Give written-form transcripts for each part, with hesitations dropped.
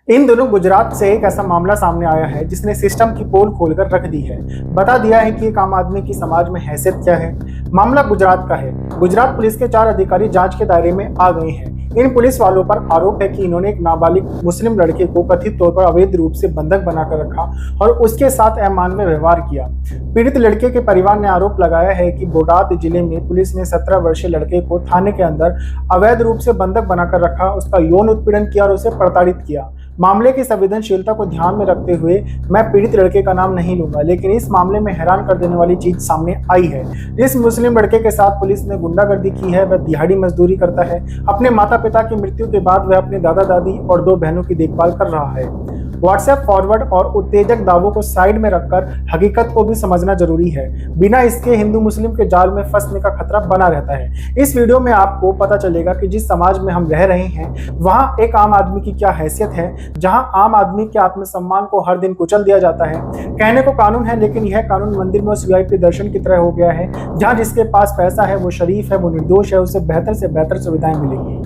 इन दिनों गुजरात से एक ऐसा मामला सामने आया है जिसने सिस्टम की पोल खोलकर रख दी है। बता दिया है कि एक आम आदमी की समाज में हैसियत क्या है। मामला गुजरात का है। गुजरात पुलिस के 4 अधिकारी जांच के दायरे में आ गए हैं। इन पुलिस वालों पर आरोप है कि इन्होंने एक नाबालिग मुस्लिम लड़के को कथित तौर पर अवैध रूप से बंधक बनाकर रखा और उसके साथ अमानवीय व्यवहार किया। पीड़ित लड़के के परिवार ने आरोप लगाया है कि बोटाद जिले में पुलिस ने 17 वर्षीय लड़के को थाने के अंदर अवैध रूप से बंधक बनाकर रखा, उसका यौन उत्पीड़न किया और उसे प्रताड़ित किया। मामले की संवेदनशीलता को ध्यान में रखते हुए मैं पीड़ित लड़के का नाम नहीं लूंगा, लेकिन इस मामले में हैरान कर देने वाली चीज सामने आई है। जिस मुस्लिम लड़के के साथ पुलिस ने गुंडागर्दी की है वह दिहाड़ी मजदूरी करता है। अपने माता पिता की मृत्यु के बाद वह अपने दादा दादी और 2 बहनों की देखभाल कर रहा है। व्हाट्सएप फॉरवर्ड और उत्तेजक दावों को साइड में रखकर हकीकत को भी समझना जरूरी है। बिना इसके हिंदू मुस्लिम के जाल में फंसने का खतरा बना रहता है। इस वीडियो में आपको पता चलेगा कि जिस समाज में हम रह रहे हैं वहां एक आम आदमी की क्या हैसियत है, जहां आम आदमी के आत्मसम्मान को हर दिन कुचल दिया जाता है। कहने को कानून है, लेकिन यह कानून मंदिर में उस वीआईपी दर्शन की तरह हो गया है, जहां जिसके पास पैसा है वो शरीफ है, वो निर्दोष है, उसे बेहतर से बेहतर सुविधाएं मिलेंगी।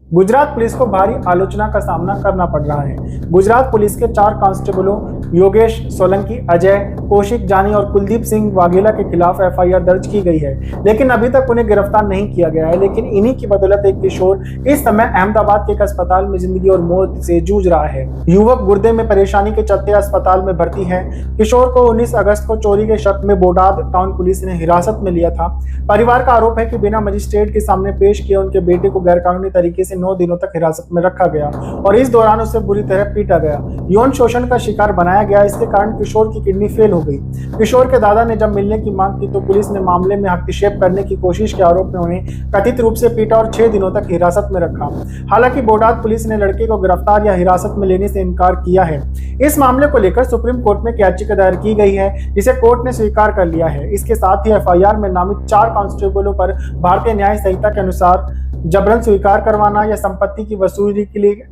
गुजरात पुलिस को भारी आलोचना का सामना करना पड़ रहा है। गुजरात पुलिस के 4 कांस्टेबलों योगेश सोलंकी, अजय, कौशिक जानी और कुलदीप सिंह वाघेला के खिलाफ एफआईआर दर्ज की गई है, लेकिन अभी तक उन्हें गिरफ्तार नहीं किया गया है। लेकिन इन्हीं की बदौलत एक किशोर इस समय अहमदाबाद के एक अस्पताल में जिंदगी और मौत से जूझ रहा है। युवक गुर्दे में परेशानी के चलते अस्पताल में भर्ती है। किशोर को 19 अगस्त को चोरी के शक में बोटाद टाउन पुलिस ने हिरासत में लिया था। परिवार का आरोप है कि बिना मजिस्ट्रेट के सामने पेश किए उनके बेटे को गैरकानूनी तरीके से 9 दिनों तक हिरासत में रखा गया और इस दौरान उसे बुरी तरह पीटा गया, यौन शोषण का शिकार बनाया गया। इसके कारण किशोर की किडनी फेल हो गई। किशोर के दादा ने जब मिलने की मांग की तो पुलिस ने मामले में हस्तक्षेप करने की कोशिश के आरोप में उन्हें कथित रूप से पीटा और 6 दिनों तक हिरासत में रखा। हालांकि बोटाद पुलिस ने लड़के को गिरफ्तार या हिरासत में लेने से इनकार किया है। इस मामले को लेकर सुप्रीम कोर्ट में याचिका दायर की गई है, जिसे कोर्ट ने स्वीकार कर लिया है। इसके साथ ही एफआईआर में नामित 4 कांस्टेबलों पर भारतीय न्याय संहिता के अनुसार जबरन स्वीकार करवाना या संपत्ति की वसूली के लिए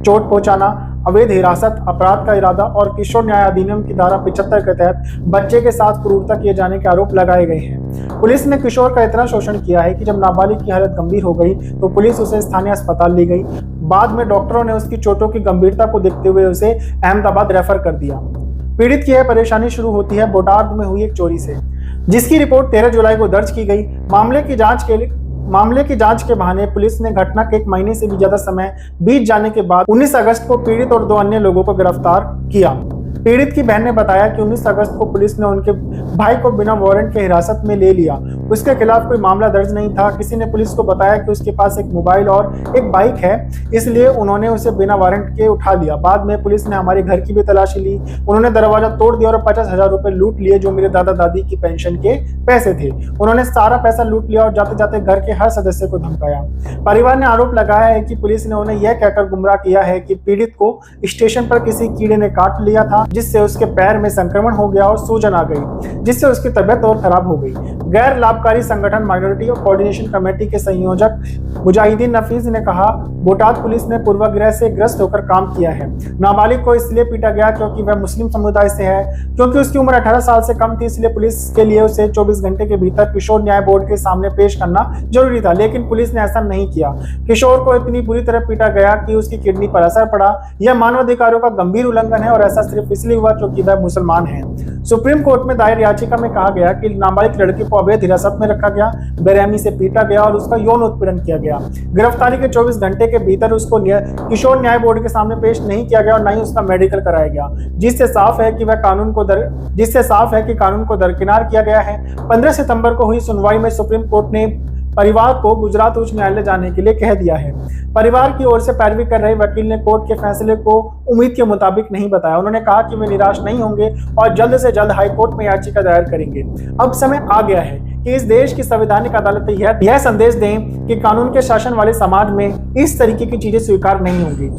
चोट पहुंचाना, अवैध हिरासत, अपराध का इरादा और किशोर न्याय अधिनियम की धारा 75 के तहत बच्चे के साथ क्रूरता किए जाने के आरोप लगाए गए हैं। पुलिस ने किशोर का इतना शोषण किया है कि जब नाबालिग की हालत गंभीर हो गई तो पुलिस उसे स्थानीय अस्पताल ले गई। बाद में डॉक्टरों ने उसकी चोटों की गंभीरता को देखते हुए उसे अहमदाबाद रेफर कर दिया। पीड़ित की यह परेशानी शुरू होती है बोटाद में हुई एक चोरी से, जिसकी रिपोर्ट 13 जुलाई को दर्ज की गई। मामले की जांच के बहाने पुलिस ने घटना के 1 महीने से भी ज्यादा समय बीत जाने के बाद 19 अगस्त को पीड़ित और 2 अन्य लोगों को गिरफ्तार किया। पीड़ित की बहन ने बताया कि 19 अगस्त को पुलिस ने उनके भाई को बिना वारंट के हिरासत में ले लिया। उसके खिलाफ कोई मामला दर्ज नहीं था। किसी ने पुलिस को बताया कि उसके पास एक मोबाइल और एक बाइक है, इसलिए उन्होंने उसे बिना वारंट के उठा लिया। बाद में पुलिस ने हमारे घर की भी तलाशी ली। उन्होंने दरवाजा तोड़ दिया और 50,000 रुपए लूट लिए, जो मेरे दादा दादी की पेंशन के पैसे थे। उन्होंने सारा पैसा लूट लिया और जाते जाते घर के हर सदस्य को धमकाया। परिवार ने आरोप लगाया है कि पुलिस ने उन्हें यह कहकर गुमराह किया है कि पीड़ित को स्टेशन पर किसी कीड़े ने काट लिया था, जिससे उसके पैर में संक्रमण हो गया और सूजन आ गई, जिससे उसकी तबियत और खराब हो गई। गैर लाभकारी संगठन माइनॉरिटी कोऑर्डिनेशन कमेटी के संयोजक मुजाहिदीन नफीस ने कहा, बोटाद पुलिस ने पूर्वाग्रह से ग्रस्त होकर काम किया है। नाबालिग को इसलिए पीटा गया क्योंकि वह मुस्लिम समुदाय से है। क्योंकि उसकी उम्र 18 साल से कम थी, इसलिए पुलिस के लिए उसे 24 घंटे के भीतर किशोर न्याय बोर्ड के सामने पेश करना जरूरी था, लेकिन पुलिस ने ऐसा नहीं किया। किशोर को इतनी बुरी तरह पीटा गया कि उसकी किडनी पर असर पड़ा। यह मानवाधिकारों का गंभीर उल्लंघन है और ऐसा सिर्फ इसलिए हुआ क्योंकि वह मुसलमान है। सुप्रीम कोर्ट में दायर याचिका में कहा गया कि नाबालिग लड़के को अवैध हिरासत में रखा गया, बेरहमी से पीटा गया और उसका यौन उत्पीड़न किया गया। गिरफ्तारी के 24 घंटे के भीतर उसको किशोर न्याय बोर्ड के सामने पेश नहीं किया गया और न ही उसका मेडिकल कराया गया, जिससे साफ है कि कानून को दरकिनार किया गया है। 15 सितंबर को हुई सुनवाई में सुप्रीम कोर्ट ने परिवार को गुजरात उच्च न्यायालय जाने के लिए कह दिया है। परिवार की ओर से पैरवी कर रहे वकील ने कोर्ट के फैसले को उम्मीद के मुताबिक नहीं बताया। उन्होंने कहा कि वे निराश नहीं होंगे और जल्द से जल्द हाई कोर्ट में याचिका दायर करेंगे। अब समय आ गया है कि इस देश की संवैधानिक अदालतें यह संदेश दें कि कानून के शासन वाले समाज में इस तरीके की चीजें स्वीकार नहीं होंगी।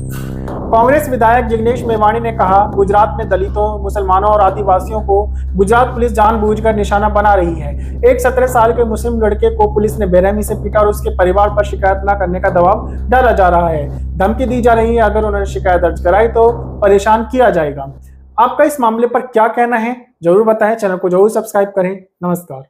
कांग्रेस विधायक जिग्नेश मेवाणी ने कहा, गुजरात में दलितों, मुसलमानों और आदिवासियों को गुजरात पुलिस जानबूझकर निशाना बना रही है। एक 17 साल के मुस्लिम लड़के को पुलिस ने बेरहमी से पीटा और उसके परिवार पर शिकायत न करने का दबाव डाला जा रहा है। धमकी दी जा रही है, अगर उन्होंने शिकायत दर्ज कराई तो परेशान किया जाएगा। आपका इस मामले पर क्या कहना है जरूर बताएं। चैनल को जरूर सब्सक्राइब करें। नमस्कार।